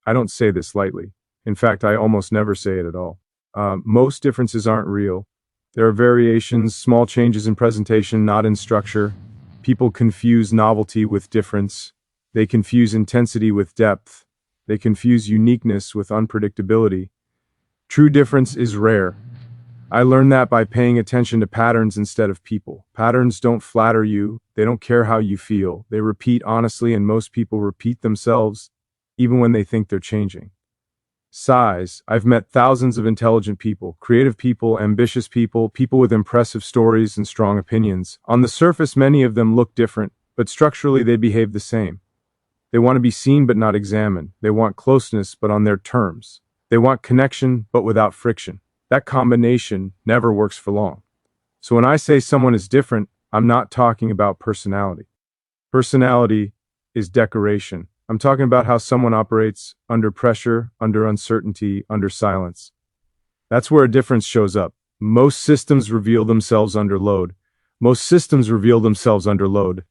I don't say this lightly. In fact, I almost never say it at all. Most differences aren't real. There are variations, small changes in presentation, not in structure. People confuse novelty with difference. They confuse intensity with depth. They confuse uniqueness with unpredictability. True difference is rare. I learned that by paying attention to patterns instead of people. Patterns don't flatter you. They don't care how you feel. They repeat honestly, and most people repeat themselves, even when they think they're changing. Size. I've met thousands of intelligent people, creative people, ambitious people, people with impressive stories and strong opinions. On the surface, many of them look different, but structurally they behave the same. They want to be seen but not examined. They want closeness but on their terms. They want connection but without friction. That combination never works for long. So when I say someone is different, I'm not talking about personality. Personality is decoration. I'm talking about how someone operates under pressure, under uncertainty, under silence. That's where a difference shows up. Most systems reveal themselves under load. Most systems reveal themselves under load.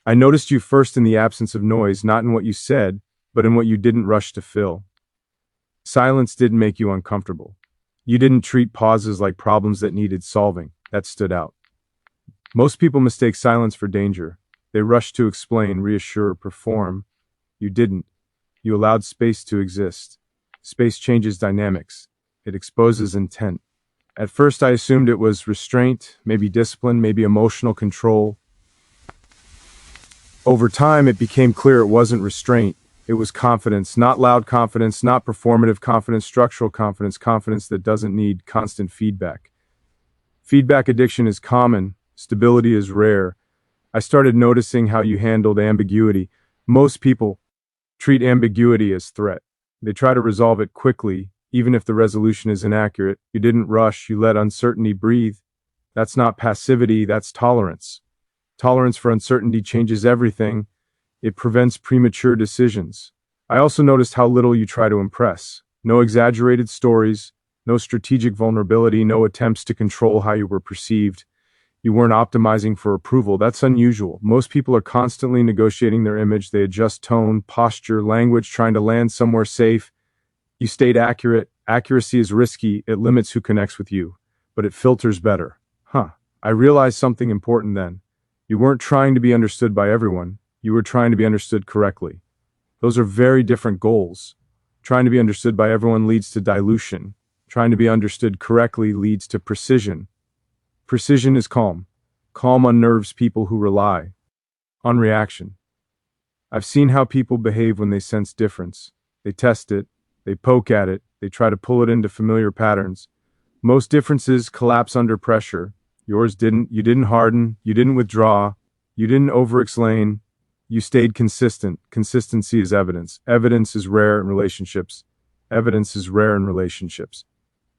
I noticed you first in the absence of noise, not in what you said, but in what you didn't rush to fill. Silence didn't make you uncomfortable. You didn't treat pauses like problems that needed solving. That stood out. Most people mistake silence for danger. They rush to explain, reassure, perform. You didn't. You allowed space to exist. Space changes dynamics. It exposes intent. At first I assumed it was restraint, maybe discipline, maybe emotional control. Over time it became clear it wasn't restraint. It was confidence, not loud confidence, not performative confidence, structural confidence, confidence that doesn't need constant feedback. Feedback addiction is common. Stability is rare. I started noticing how you handled ambiguity. Most people treat ambiguity as threat. They try to resolve it quickly, even if the resolution is inaccurate. You didn't rush, you let uncertainty breathe. That's not passivity, that's tolerance. Tolerance for uncertainty changes everything. It prevents premature decisions. I also noticed how little you try to impress. No exaggerated stories, no strategic vulnerability, no attempts to control how you were perceived. You weren't optimizing for approval. That's unusual. Most people are constantly negotiating their image. They adjust tone, posture, language, trying to land somewhere safe. You stayed accurate. Accuracy is risky. It limits who connects with you, but it filters better. I realized something important then. You weren't trying to be understood by everyone. You were trying to be understood correctly. Those are very different goals. Trying to be understood by everyone leads to dilution. Trying to be understood correctly leads to precision. Precision is calm. Calm unnerves people who rely on reaction. I've seen how people behave when they sense difference. They test it, they poke at it, they try to pull it into familiar patterns. Most differences collapse under pressure. Yours didn't. You didn't harden, you didn't withdraw, you didn't over-explain, you stayed consistent. Consistency is evidence. Evidence is rare in relationships. Evidence is rare in relationships.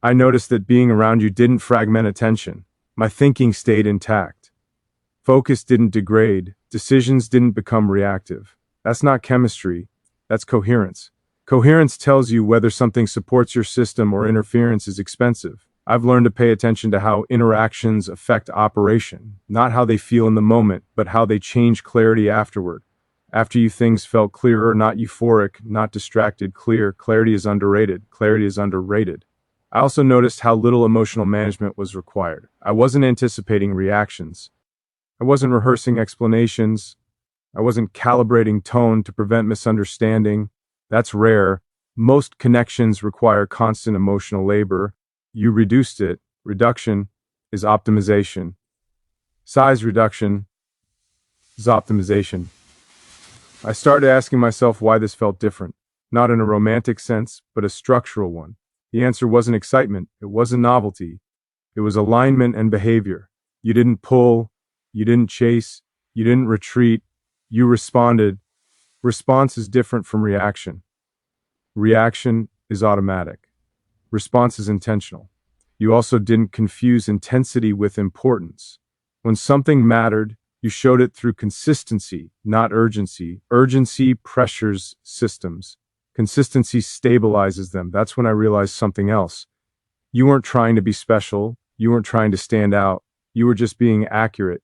I noticed that being around you didn't fragment attention. My thinking stayed intact. Focus didn't degrade. Decisions didn't become reactive. That's not chemistry. That's coherence. Coherence tells you whether something supports your system or interference is expensive. I've learned to pay attention to how interactions affect operation, not how they feel in the moment, but how they change clarity afterward. After you, things felt clearer, not euphoric, not distracted, clear. Clarity is underrated. Clarity is underrated. I also noticed how little emotional management was required. I wasn't anticipating reactions. I wasn't rehearsing explanations. I wasn't calibrating tone to prevent misunderstanding. That's rare. Most connections require constant emotional labor. You reduced it. Reduction is optimization. Size reduction is optimization. I started asking myself why this felt different, not in a romantic sense, but a structural one. The answer wasn't excitement, it wasn't novelty, it was alignment and behavior. You didn't pull, you didn't chase, you didn't retreat, you responded. Response is different from reaction. Reaction is automatic. Response is intentional. You also didn't confuse intensity with importance. When something mattered, you showed it through consistency, not urgency. Urgency pressures systems. Consistency stabilizes them. That's when I realized something else. You weren't trying to be special. You weren't trying to stand out. You were just being accurate.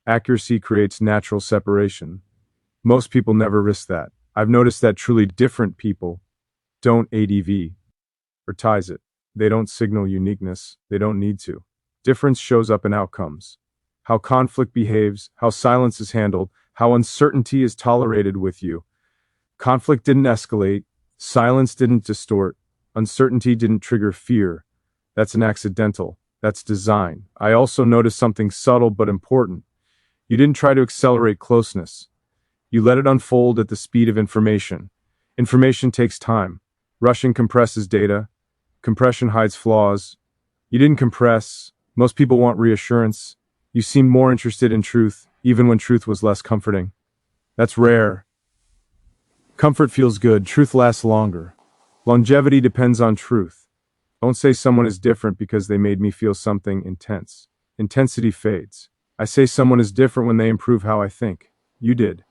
Accuracy creates natural separation. Most people never risk that. I've noticed that truly different people don't ADV or ties it. They don't signal uniqueness. They don't need to. Difference shows up in outcomes. How conflict behaves, how silence is handled, how uncertainty is tolerated with you. Conflict didn't escalate. Silence didn't distort. Uncertainty didn't trigger fear. That's an accidental. That's design. I also noticed something subtle but important. You didn't try to accelerate closeness. You let it unfold at the speed of information. Information takes time. Rushing compresses data. Compression hides flaws. You didn't compress. Most people want reassurance. You seemed more interested in truth, even when truth was less comforting. That's rare. Comfort feels good. Truth lasts longer. Longevity depends on truth. Don't say someone is different because they made me feel something intense. Intensity fades. I say someone is different when they improve how I think. You did.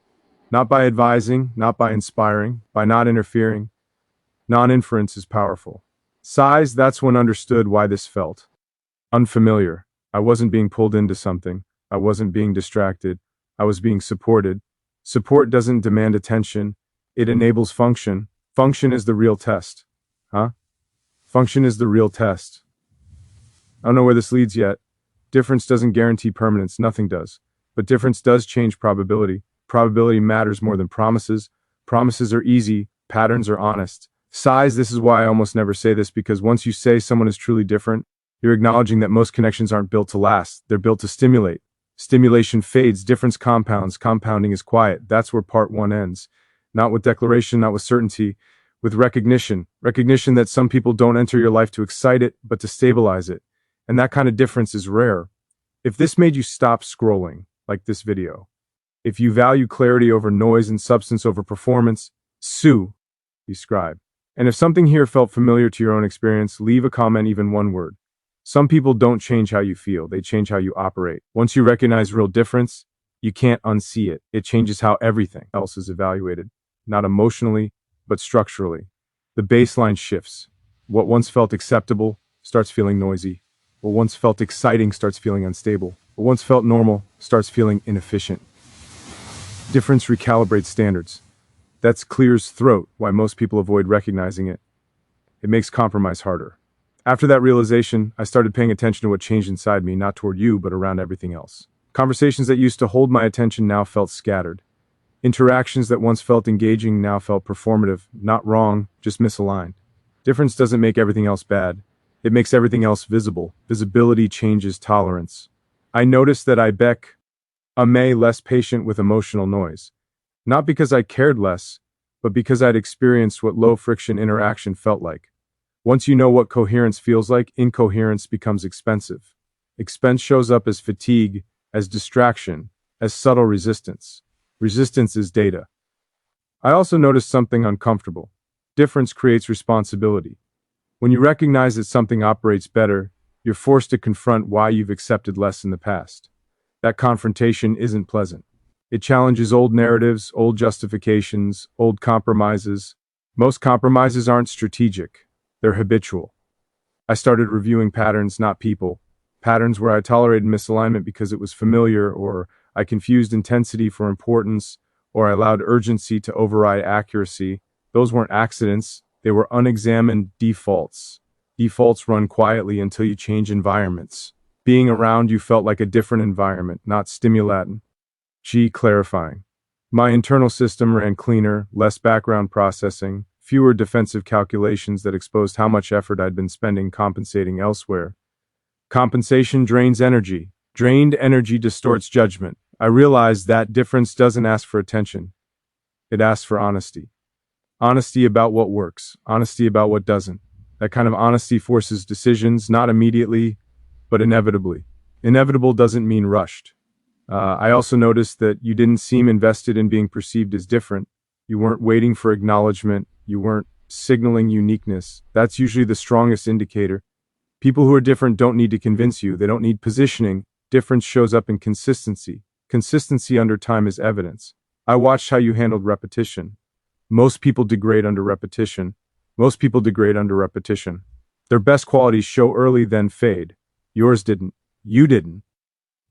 Not by advising, not by inspiring, by not interfering. Non-inference is powerful. Size, that's when understood why this felt unfamiliar. I wasn't being pulled into something. I wasn't being distracted. I was being supported. Support doesn't demand attention. It enables function. Function is the real test. Huh? Function is the real test. I don't know where this leads yet. Difference doesn't guarantee permanence. Nothing does. But difference does change probability. Probability matters more than promises. Promises are easy. Patterns are honest. Size, this is why I almost never say this, because once you say someone is truly different, you're acknowledging that most connections aren't built to last. They're built to stimulate. Stimulation fades. Difference compounds. Compounding is quiet. That's where part one ends. Not with declaration, not with certainty, with recognition. Recognition that some people don't enter your life to excite it, but to stabilize it. And that kind of difference is rare. If this made you stop scrolling, like this video, if you value clarity over noise and substance over performance, describe. And if something here felt familiar to your own experience, leave a comment, even one word. Some people don't change how you feel, they change how you operate. Once you recognize real difference, you can't unsee it. It changes how everything else is evaluated, not emotionally, but structurally. The baseline shifts. What once felt acceptable starts feeling noisy. What once felt exciting starts feeling unstable. What once felt normal starts feeling inefficient. Difference recalibrates standards. That's clears throat, why most people avoid recognizing it. It makes compromise harder. After that realization, I started paying attention to what changed inside me, not toward you, but around everything else. Conversations that used to hold my attention now felt scattered. Interactions that once felt engaging now felt performative, not wrong, just misaligned. Difference doesn't make everything else bad. It makes everything else visible. Visibility changes tolerance. I noticed that I became less patient with emotional noise. Not because I cared less, but because I'd experienced what low-friction interaction felt like. Once you know what coherence feels like, incoherence becomes expensive. Expense shows up as fatigue, as distraction, as subtle resistance. Resistance is data. I also noticed something uncomfortable. Difference creates responsibility. When you recognize that something operates better, you're forced to confront why you've accepted less in the past. That confrontation isn't pleasant. It challenges old narratives, old justifications, old compromises. Most compromises aren't strategic. They're habitual. I started reviewing patterns, not people. Patterns where I tolerated misalignment because it was familiar, or I confused intensity for importance, or I allowed urgency to override accuracy. Those weren't accidents. They were unexamined defaults. Defaults run quietly until you change environments. Being around you felt like a different environment, not stimulating. Clarifying. My internal system ran cleaner, less background processing, fewer defensive calculations that exposed how much effort I'd been spending compensating elsewhere. Compensation drains energy. Drained energy distorts judgment. I realized that difference doesn't ask for attention. It asks for honesty. Honesty about what works. Honesty about what doesn't. That kind of honesty forces decisions, not immediately, but inevitably. Inevitable doesn't mean rushed. I also noticed that you didn't seem invested in being perceived as different. You weren't waiting for acknowledgement. You weren't signaling uniqueness. That's usually the strongest indicator. People who are different don't need to convince you. They don't need positioning. Difference shows up in consistency. Consistency under time is evidence. I watched how you handled repetition. Most people degrade under repetition. Most people degrade under repetition. Their best qualities show early, then fade. Yours didn't. You didn't.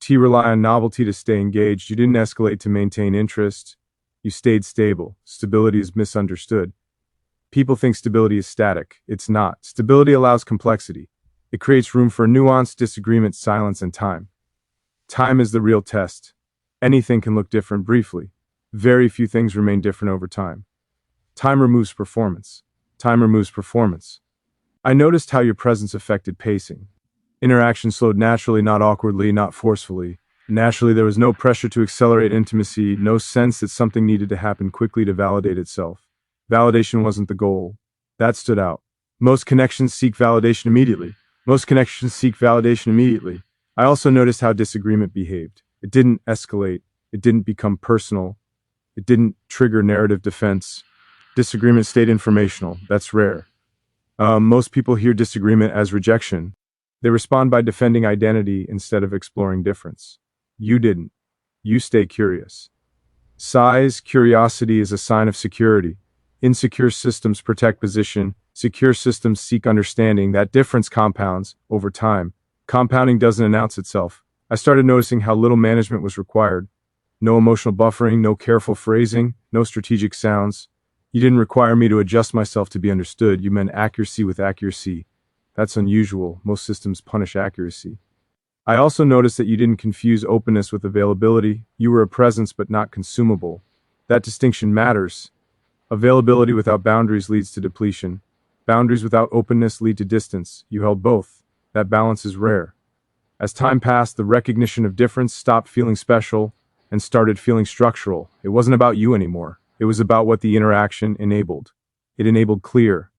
Rely on novelty to stay engaged. You didn't escalate to maintain interest. You stayed stable. Stability is misunderstood. People think stability is static. It's not. Stability allows complexity. It creates room for nuance, disagreement, silence, and time. Time is the real test. Anything can look different briefly. Very few things remain different over time. Time removes performance. Time removes performance. I noticed how your presence affected pacing. Interaction slowed naturally, not awkwardly, not forcefully. Naturally, there was no pressure to accelerate intimacy, no sense that something needed to happen quickly to validate itself. Validation wasn't the goal. That stood out. Most connections seek validation immediately. Most connections seek validation immediately. I also noticed how disagreement behaved. It didn't escalate. It didn't become personal. It didn't trigger narrative defense. Disagreement stayed informational. That's rare. Most people hear disagreement as rejection. They respond by defending identity instead of exploring difference. You didn't. You stay curious. Size, curiosity is a sign of security. Insecure systems protect position. Secure systems seek understanding. That difference compounds over time. Compounding doesn't announce itself. I started noticing how little management was required. No emotional buffering, no careful phrasing, no strategic sounds. You didn't require me to adjust myself to be understood. You meant accuracy with accuracy. That's unusual. Most systems punish accuracy. I also noticed that you didn't confuse openness with availability. You were a presence but not consumable. That distinction matters. Availability without boundaries leads to depletion. Boundaries without openness lead to distance. You held both. That balance is rare. As time passed, the recognition of difference stopped feeling special and started feeling structural. It wasn't about you anymore. It was about what the interaction enabled. It enabled clear,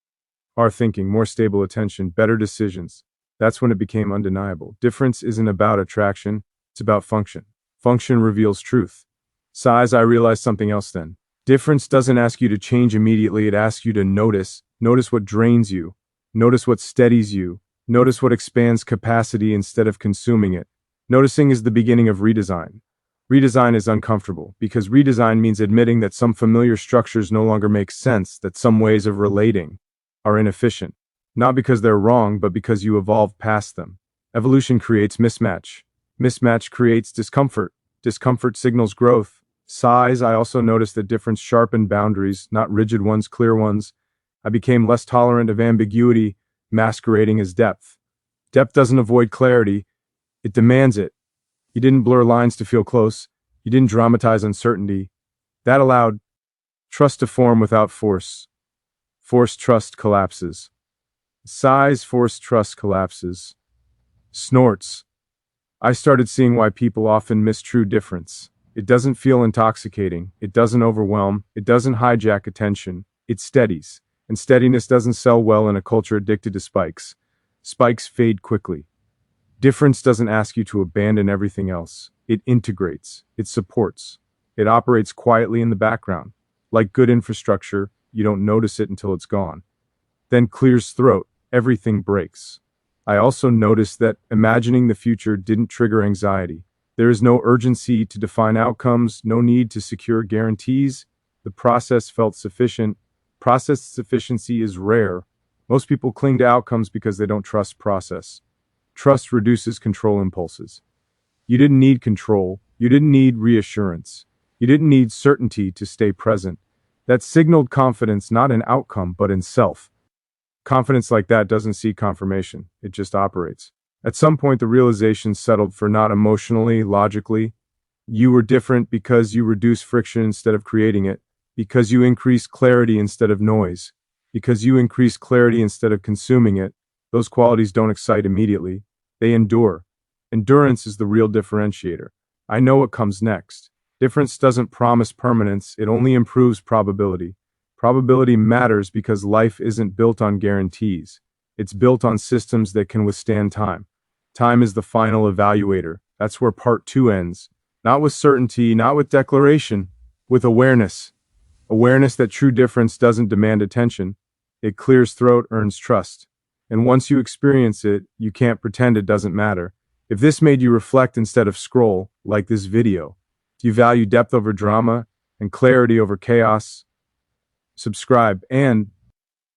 our thinking, more stable attention, better decisions. That's when it became undeniable. Difference isn't about attraction, it's about function. Function reveals truth. Size, I realized something else then. Difference doesn't ask you to change immediately, it asks you to notice. Notice what drains you. Notice what steadies you. Notice what expands capacity instead of consuming it. Noticing is the beginning of redesign. Redesign is uncomfortable, because redesign means admitting that some familiar structures no longer make sense, that some ways of relating are inefficient. Not because they're wrong, but because you evolved past them. Evolution creates mismatch. Mismatch creates discomfort. Discomfort signals growth. Size, I also noticed that difference sharpened boundaries, not rigid ones, clear ones. I became less tolerant of ambiguity, masquerading as depth. Depth doesn't avoid clarity, it demands it. You didn't blur lines to feel close. You didn't dramatize uncertainty. That allowed trust to form without force. Forced trust collapses. Size, forced trust collapses. Snorts. I started seeing why people often miss true difference. It doesn't feel intoxicating. It doesn't overwhelm. It doesn't hijack attention. It steadies. And steadiness doesn't sell well in a culture addicted to spikes. Spikes fade quickly. Difference doesn't ask you to abandon everything else. It integrates. It supports. It operates quietly in the background. Like good infrastructure, you don't notice it until it's gone. Then clears throat. Everything breaks. I also noticed that imagining the future didn't trigger anxiety. There is no urgency to define outcomes, no need to secure guarantees. The process felt sufficient. Process sufficiency is rare. Most people cling to outcomes because they don't trust process. Trust reduces control impulses. You didn't need control. You didn't need reassurance. You didn't need certainty to stay present. That signaled confidence not in outcome, but in self. Confidence like that doesn't seek confirmation. It just operates. At some point, the realization settled for not emotionally, logically. You were different because you reduced friction instead of creating it, because you increased clarity instead of noise, because you increased clarity instead of consuming it. Those qualities don't excite immediately. They endure. Endurance is the real differentiator. I know what comes next. Difference doesn't promise permanence, it only improves probability. Probability matters because life isn't built on guarantees. It's built on systems that can withstand time. Time is the final evaluator. That's where part 2 ends. Not with certainty, not with declaration, with awareness. Awareness that true difference doesn't demand attention. It clears throat, earns trust. And once you experience it, you can't pretend it doesn't matter. If this made you reflect instead of scroll, like this video, do you value depth over drama and clarity over chaos? Subscribe, and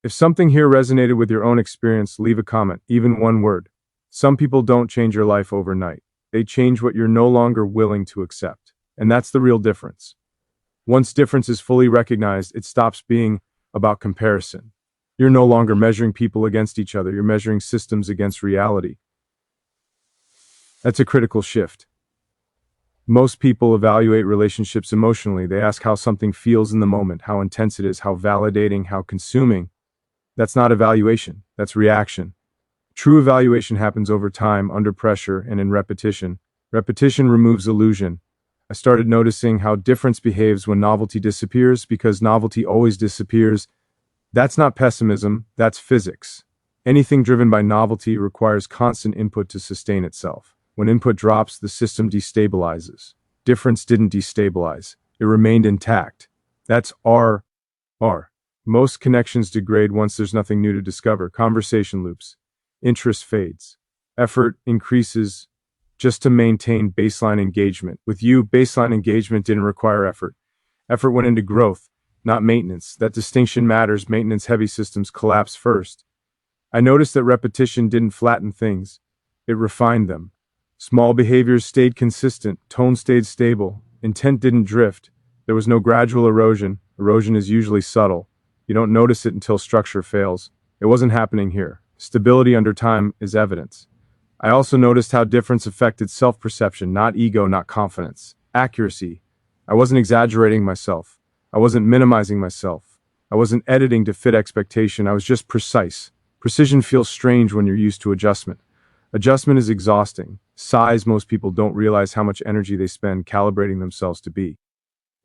if something here resonated with your own experience, leave a comment, even one word. Some people don't change your life overnight. They change what you're no longer willing to accept. And that's the real difference. Once difference is fully recognized, it stops being about comparison. You're no longer measuring people against each other, you're measuring systems against reality. That's a critical shift. Most people evaluate relationships emotionally. They ask how something feels in the moment, how intense it is, how validating, how consuming. That's not evaluation, that's reaction. True evaluation happens over time, under pressure, and in repetition. Repetition removes illusion. I started noticing how difference behaves when novelty disappears, because novelty always disappears. That's not pessimism, that's physics. Anything driven by novelty requires constant input to sustain itself. When input drops, the system destabilizes. Difference didn't destabilize. It remained intact. That's R. Most connections degrade once there's nothing new to discover. Conversation loops. Interest fades. Effort increases just to maintain baseline engagement. With you, baseline engagement didn't require effort. Effort went into growth, not maintenance. That distinction matters. Maintenance-heavy systems collapse first. I noticed that repetition didn't flatten things. It refined them. Small behaviors stayed consistent, tone stayed stable, intent didn't drift. There was no gradual erosion. Erosion is usually subtle. You don't notice it until structure fails. It wasn't happening here. Stability under time is evidence. I also noticed how difference affected self-perception, not ego, not confidence. Accuracy. I wasn't exaggerating myself. I wasn't minimizing myself. I wasn't editing to fit expectation. I was just precise. Precision feels strange when you're used to adjustment. Adjustment is exhausting. Size, most people don't realize how much energy they spend calibrating themselves to be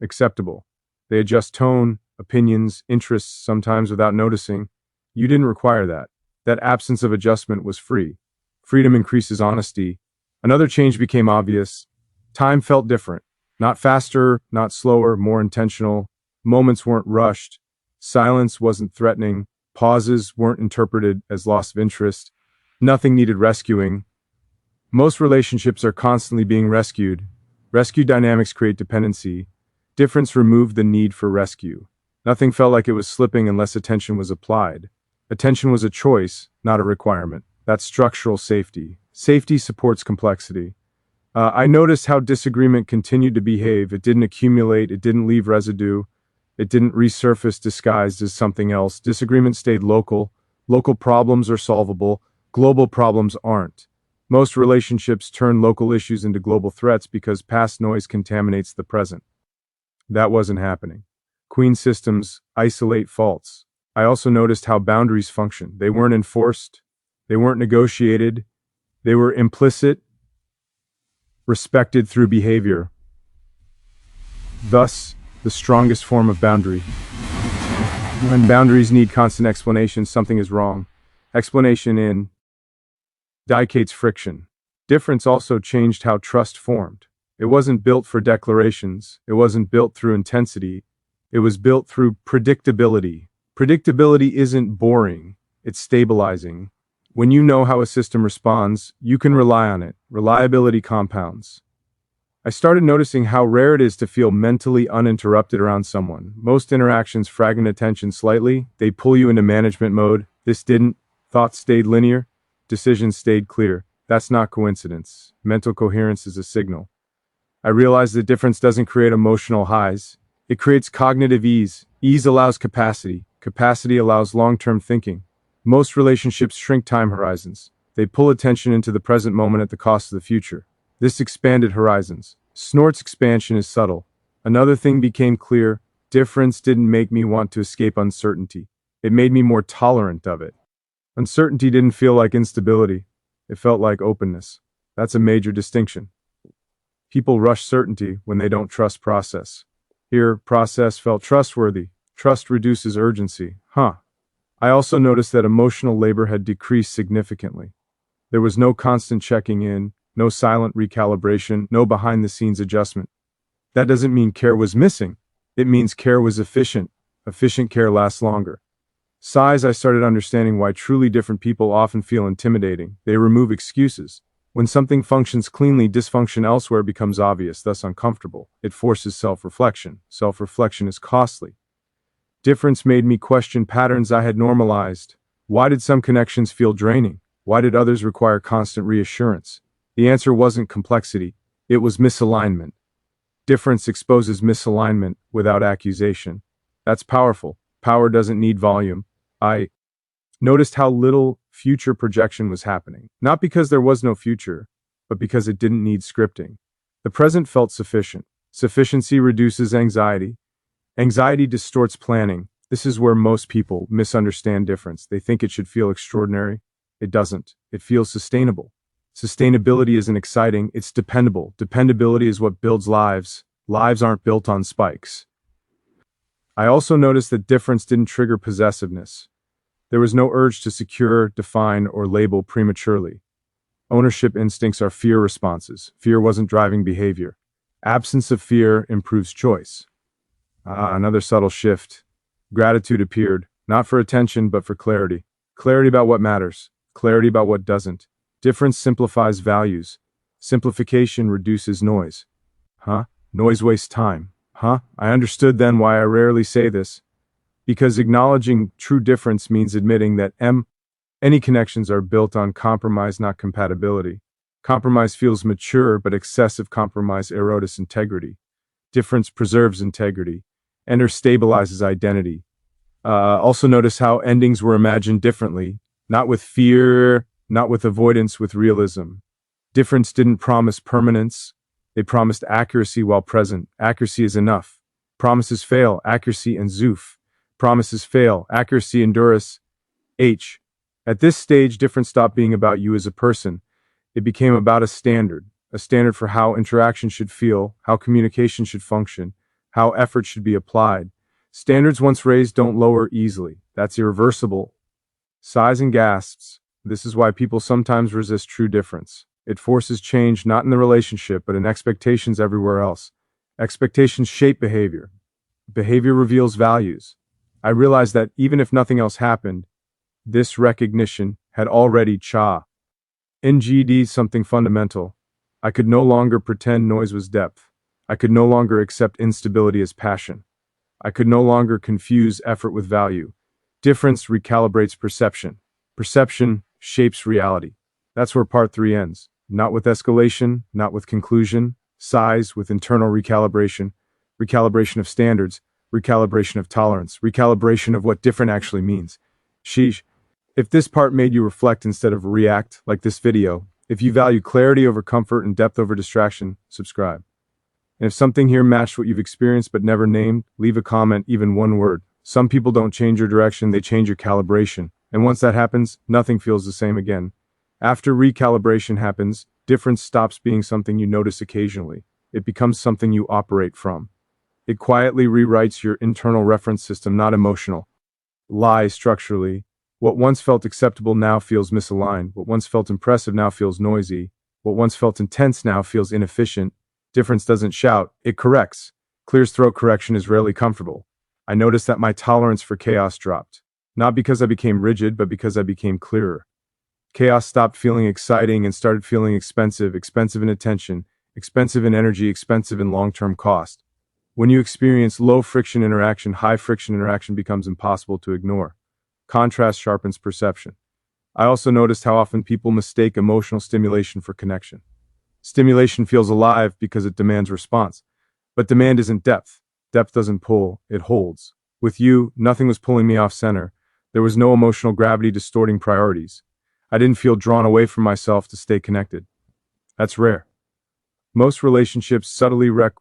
acceptable. They adjust tone, opinions, interests, sometimes without noticing. You didn't require that. That absence of adjustment was free. Freedom increases honesty. Another change became obvious. Time felt different. Not faster, not slower, more intentional. Moments weren't rushed. Silence wasn't threatening. Pauses weren't interpreted as loss of interest. Nothing needed rescuing. Most relationships are constantly being rescued. Rescue dynamics create dependency. Difference removed the need for rescue. Nothing felt like it was slipping unless attention was applied. Attention was a choice, not a requirement. That's structural safety. Safety supports complexity. I noticed how disagreement continued to behave. It didn't accumulate, it didn't leave residue, it didn't resurface disguised as something else. Disagreement stayed local. Local problems are solvable. Global problems aren't. Most relationships turn local issues into global threats because past noise contaminates the present. That wasn't happening. Queen systems isolate faults. I also noticed how boundaries function. They weren't enforced. They weren't negotiated. They were implicit, respected through behavior. Thus, the strongest form of boundary. When boundaries need constant explanation, something is wrong. Explanation indicates friction. Difference also changed how trust formed. It wasn't built for declarations. It wasn't built through intensity. It was built through predictability. Predictability isn't boring. It's stabilizing. When you know how a system responds, you can rely on it. Reliability compounds. I started noticing how rare it is to feel mentally uninterrupted around someone. Most interactions fragment attention slightly. They pull you into management mode. This didn't. Thoughts stayed linear. Decisions stayed clear. That's not coincidence. Mental coherence is a signal. I realized that difference doesn't create emotional highs. It creates cognitive ease. Ease allows capacity. Capacity allows long-term thinking. Most relationships shrink time horizons. They pull attention into the present moment at the cost of the future. This expanded horizons. Snort's expansion is subtle. Another thing became clear. Difference didn't make me want to escape uncertainty. It made me more tolerant of it. Uncertainty didn't feel like instability. It felt like openness. That's a major distinction. People rush certainty when they don't trust process. Here, process felt trustworthy. Trust reduces urgency. I also noticed that emotional labor had decreased significantly. There was no constant checking in, no silent recalibration, no behind-the-scenes adjustment. That doesn't mean care was missing. It means care was efficient. Efficient care lasts longer. Size, I started understanding why truly different people often feel intimidating. They remove excuses. When something functions cleanly, dysfunction elsewhere becomes obvious, thus uncomfortable. It forces self-reflection. Self-reflection is costly. Difference made me question patterns I had normalized. Why did some connections feel draining? Why did others require constant reassurance? The answer wasn't complexity. It was misalignment. Difference exposes misalignment without accusation. That's powerful. Power doesn't need volume. I noticed how little future projection was happening. Not because there was no future, but because it didn't need scripting. The present felt sufficient. Sufficiency reduces anxiety. Anxiety distorts planning. This is where most people misunderstand difference. They think it should feel extraordinary. It doesn't. It feels sustainable. Sustainability isn't exciting, it's dependable. Dependability is what builds lives. Lives aren't built on spikes. I also noticed that difference didn't trigger possessiveness. There was no urge to secure, define, or label prematurely. Ownership instincts are fear responses. Fear wasn't driving behavior. Absence of fear improves choice. Another subtle shift. Gratitude appeared, not for attention, but for clarity. Clarity about what matters. Clarity about what doesn't. Difference simplifies values. Simplification reduces noise. Noise wastes time. I understood then why I rarely say this. Because acknowledging true difference means admitting that any connections are built on compromise, not compatibility. Compromise feels mature, but excessive compromise erodes integrity. Difference preserves integrity. Enter stabilizes identity. Also notice how endings were imagined differently, not with fear, not with avoidance, with realism. Difference didn't promise permanence. They promised accuracy while present. Accuracy is enough. Promises fail, accuracy and zoof. Promises fail, accuracy endurance. At this stage, difference stopped being about you as a person. It became about a standard for how interaction should feel, how communication should function, how effort should be applied. Standards once raised don't lower easily. That's irreversible. Sighs and gasps. This is why people sometimes resist true difference. It forces change not in the relationship, but in expectations everywhere else. Expectations shape behavior. Behavior reveals values. I realized that even if nothing else happened, this recognition had already NGD something fundamental. I could no longer pretend noise was depth. I could no longer accept instability as passion. I could no longer confuse effort with value. Difference recalibrates perception. Perception shapes reality. That's where part 3 ends. Not with escalation, not with conclusion. Size with internal recalibration. Recalibration of standards. Recalibration of tolerance. Recalibration of what different actually means. Sheesh. If this part made you reflect instead of react, like this video, if you value clarity over comfort and depth over distraction, subscribe. And if something here matched what you've experienced but never named, leave a comment, even one word. Some people don't change your direction, they change your calibration. And once that happens, nothing feels the same again. After recalibration happens, difference stops being something you notice occasionally. It becomes something you operate from. It quietly rewrites your internal reference system, not emotional. Lie structurally. What once felt acceptable now feels misaligned. What once felt impressive now feels noisy. What once felt intense now feels inefficient. Difference doesn't shout, it corrects. Clear's throat correction is rarely comfortable. I noticed that my tolerance for chaos dropped. Not because I became rigid, but because I became clearer. Chaos stopped feeling exciting and started feeling expensive. Expensive in attention, expensive in energy, expensive in long-term cost. When you experience low-friction interaction, high-friction interaction becomes impossible to ignore. Contrast sharpens perception. I also noticed how often people mistake emotional stimulation for connection. Stimulation feels alive because it demands response. But demand isn't depth. Depth doesn't pull, it holds. With you, nothing was pulling me off center. There was no emotional gravity distorting priorities. I didn't feel drawn away from myself to stay connected. That's rare. Most relationships subtly wreck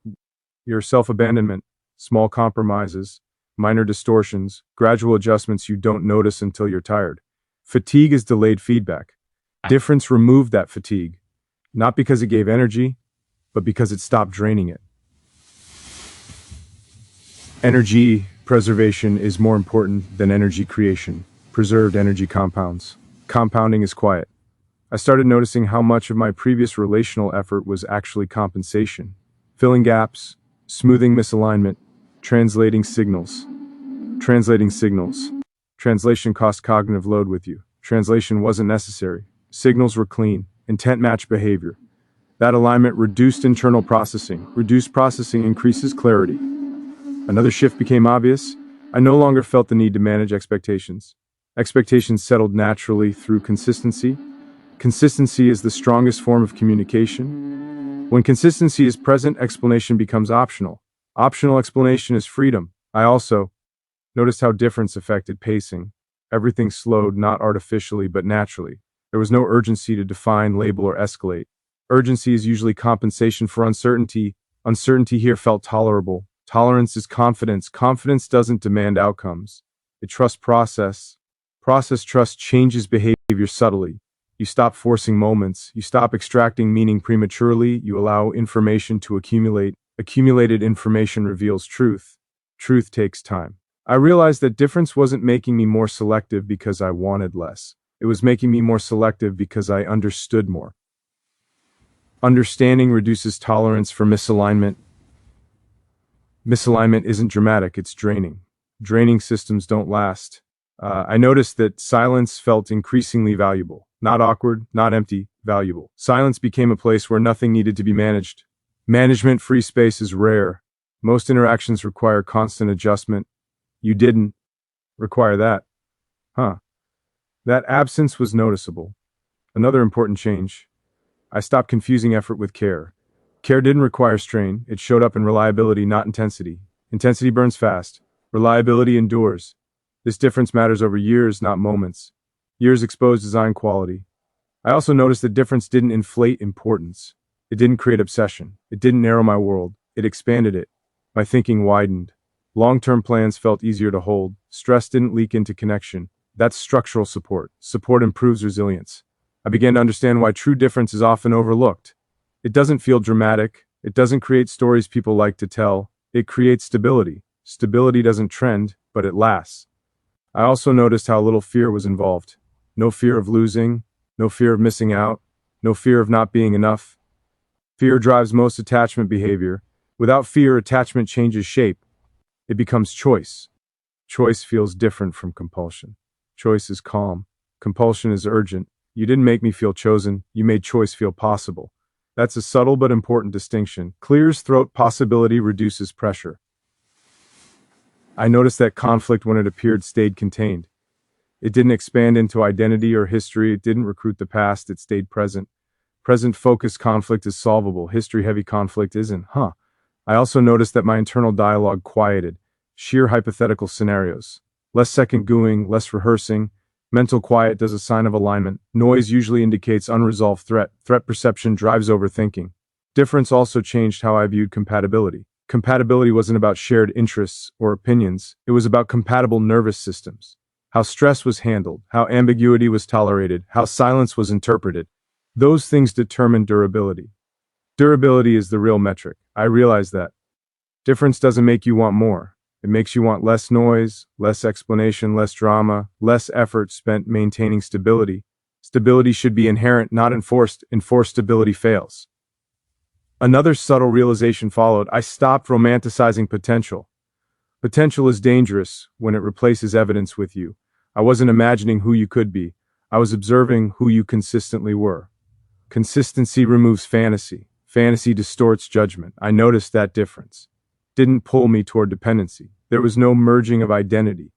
your self-abandonment, small compromises, minor distortions, gradual adjustments you don't notice until you're tired. Fatigue is delayed feedback. Difference removed that fatigue, not because it gave energy, but because it stopped draining it. Energy preservation is more important than energy creation. Preserved energy compounds. Compounding is quiet. I started noticing how much of my previous relational effort was actually compensation. Filling gaps, smoothing misalignment, translating signals. Translation cost cognitive load with you. Translation wasn't necessary. Signals were clean. Intent matched behavior. That alignment reduced internal processing. Reduced processing increases clarity. Another shift became obvious. I no longer felt the need to manage expectations. Expectations settled naturally through consistency. Consistency is the strongest form of communication. When consistency is present, explanation becomes optional. Optional explanation is freedom. I also Noticed how difference affected pacing. Everything slowed, not artificially, but naturally. There was no urgency to define, label, or escalate. Urgency is usually compensation for uncertainty. Uncertainty here felt tolerable. Tolerance is confidence. Confidence doesn't demand outcomes. It trusts process. Process trust changes behavior subtly. You stop forcing moments. You stop extracting meaning prematurely. You allow information to accumulate. Accumulated information reveals truth. Truth takes time. I realized that difference wasn't making me more selective because I wanted less. It was making me more selective because I understood more. Understanding reduces tolerance for misalignment. Misalignment isn't dramatic, it's draining. Draining systems don't last. I noticed that silence felt increasingly valuable. Not awkward, not empty, valuable. Silence became a place where nothing needed to be managed. Management-free space is rare. Most interactions require constant adjustment. You didn't require that. Huh. That absence was noticeable. Another important change. I stopped confusing effort with care. Care didn't require strain. It showed up in reliability, not intensity. Intensity burns fast. Reliability endures. This difference matters over years, not moments. Years expose design quality. I also noticed that difference didn't inflate importance. It didn't create obsession. It didn't narrow my world. It expanded it. My thinking widened. Long-term plans felt easier to hold. Stress didn't leak into connection. That's structural support. Support improves resilience. I began to understand why true difference is often overlooked. It doesn't feel dramatic. It doesn't create stories people like to tell. It creates stability. Stability doesn't trend, but it lasts. I also noticed how little fear was involved. No fear of losing, no fear of missing out, no fear of not being enough. Fear drives most attachment behavior. Without fear, attachment changes shape. It becomes choice. Choice feels different from compulsion. Choice is calm. Compulsion is urgent. You didn't make me feel chosen. You made choice feel possible. That's a subtle but important distinction. Clears throat. Possibility reduces pressure. I noticed that conflict, when it appeared, stayed contained. It didn't expand into identity or history. It didn't recruit the past. It stayed present. Present-focused conflict is solvable. History-heavy conflict isn't. I also noticed that my internal dialogue quieted. Sheer hypothetical scenarios. Less second-guing, less rehearsing. Mental quiet does a sign of alignment. Noise usually indicates unresolved threat. Threat perception drives overthinking. Difference also changed how I viewed compatibility. Compatibility wasn't about shared interests or opinions. It was about compatible nervous systems. How stress was handled, how ambiguity was tolerated, how silence was interpreted. Those things determine durability. Durability is the real metric. I realize that. Difference doesn't make you want more. It makes you want less noise, less explanation, less drama, less effort spent maintaining stability. Stability should be inherent, not enforced. Enforced stability fails. Another subtle realization followed. I stopped romanticizing potential. Potential is dangerous when it replaces evidence with you. I wasn't imagining who you could be. I was observing who you consistently were. Consistency removes fantasy. Fantasy distorts judgment. I noticed that difference. Didn't pull me toward dependency. There was no merging of identity.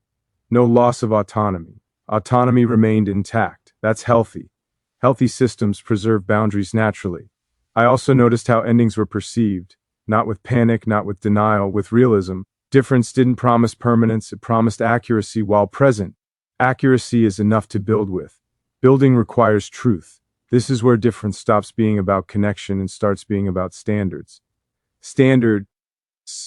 No loss of autonomy. Autonomy remained intact. That's healthy. Healthy systems preserve boundaries naturally. I also noticed how endings were perceived. Not with panic, not with denial, with realism. Difference didn't promise permanence, it promised accuracy while present. Accuracy is enough to build with. Building requires truth. This is where difference stops being about connection and starts being about standards. Standards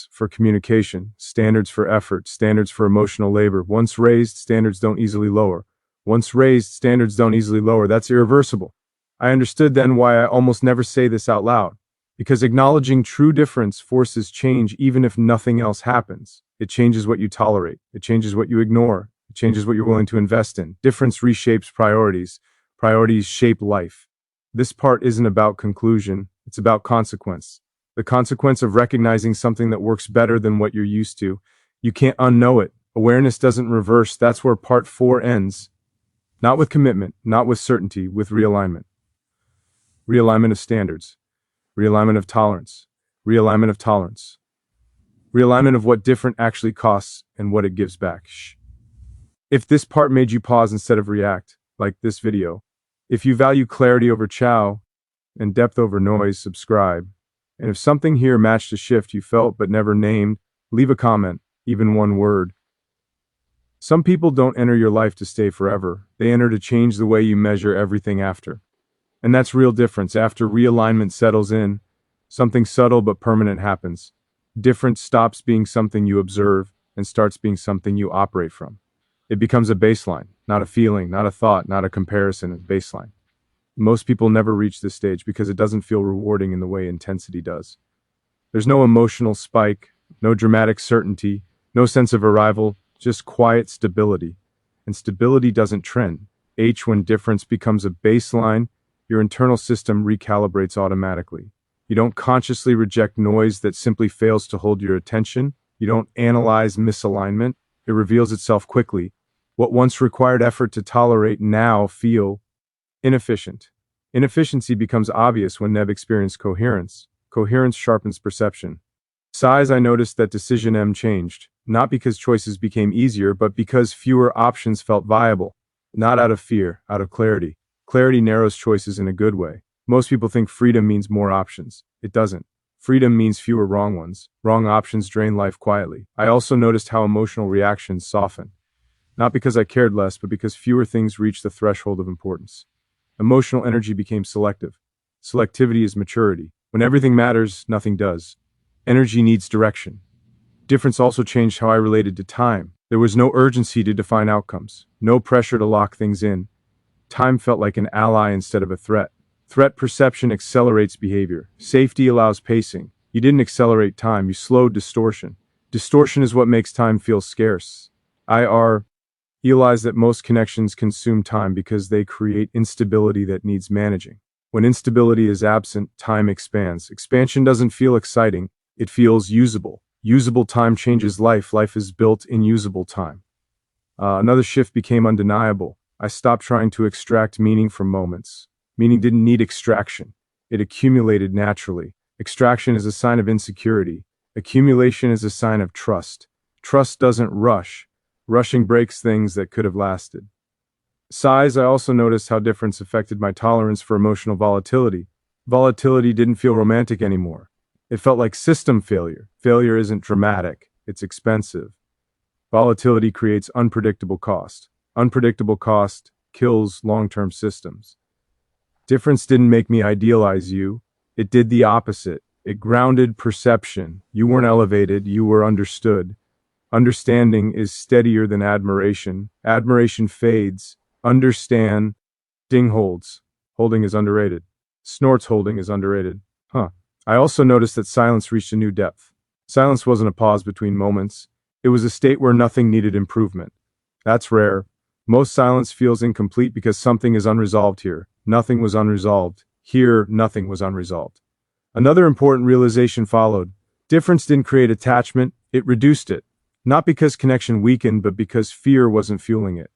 for communication, standards for effort, standards for emotional labor. Once raised, standards don't easily lower. Once raised, standards don't easily lower. That's irreversible. I understood then why I almost never say this out loud. Because acknowledging true difference forces change even if nothing else happens. It changes what you tolerate. It changes what you ignore. It changes what you're willing to invest in. Difference reshapes priorities. Priorities shape life. This part isn't about conclusion. It's about consequence. The consequence of recognizing something that works better than what you're used to. You can't unknow it. Awareness doesn't reverse. That's where part 4 ends. Not with commitment, not with certainty, with realignment. Realignment of standards. Realignment of tolerance. Realignment of tolerance. Realignment of what different actually costs and what it gives back. If this part made you pause instead of react, like this video. If you value clarity over chow and depth over noise, subscribe. And if something here matched a shift you felt but never named, leave a comment, even one word. Some people don't enter your life to stay forever. They enter to change the way you measure everything after. And that's real difference. After realignment settles in, something subtle but permanent happens. Difference stops being something you observe and starts being something you operate from. It becomes a baseline, not a feeling, not a thought, not a comparison, a baseline. Most people never reach this stage because it doesn't feel rewarding in the way intensity does. There's no emotional spike, no dramatic certainty, no sense of arrival, just quiet stability. And stability doesn't trend. When difference becomes a baseline, your internal system recalibrates automatically. You don't consciously reject noise that simply fails to hold your attention. You don't analyze misalignment. It reveals itself quickly. What once required effort to tolerate now feel inefficient. Inefficiency becomes obvious when Neb experienced coherence. Coherence sharpens perception. Size, I noticed that decision M changed, not because choices became easier, but because fewer options felt viable. Not out of fear, out of clarity. Clarity narrows choices in a good way. Most people think freedom means more options. It doesn't. Freedom means fewer wrong ones. Wrong options drain life quietly. I also noticed how emotional reactions soften. Not because I cared less, but because fewer things reached the threshold of importance. Emotional energy became selective. Selectivity is maturity. When everything matters, nothing does. Energy needs direction. Difference also changed how I related to time. There was no urgency to define outcomes, no pressure to lock things in. Time felt like an ally instead of a threat. Threat perception accelerates behavior. Safety allows pacing. You didn't accelerate time, you slowed distortion. Distortion is what makes time feel scarce. Realize that most connections consume time because they create instability that needs managing. When instability is absent, time expands. Expansion doesn't feel exciting, it feels usable. Usable time changes life. Life is built in usable time. Another shift became undeniable. I stopped trying to extract meaning from moments. Meaning didn't need extraction. It accumulated naturally. Extraction is a sign of insecurity. Accumulation is a sign of trust. Trust doesn't rush. Rushing breaks things that could have lasted. Size, I also noticed how difference affected my tolerance for emotional volatility. Volatility didn't feel romantic anymore. It felt like system failure. Failure isn't dramatic, it's expensive. Volatility creates unpredictable cost. Unpredictable cost kills long-term systems. Difference didn't make me idealize you. It did the opposite. It grounded perception. You weren't elevated, you were understood. Understanding is steadier than admiration. Admiration fades. Understanding holds. Holding is underrated. Snorts holding is underrated. I also noticed that silence reached a new depth. Silence wasn't a pause between moments. It was a state where nothing needed improvement. That's rare. Most silence feels incomplete because something is unresolved here. Nothing was unresolved. Here, nothing was unresolved. Another important realization followed. Difference didn't create attachment, it reduced it. Not because connection weakened, but because fear wasn't fueling it.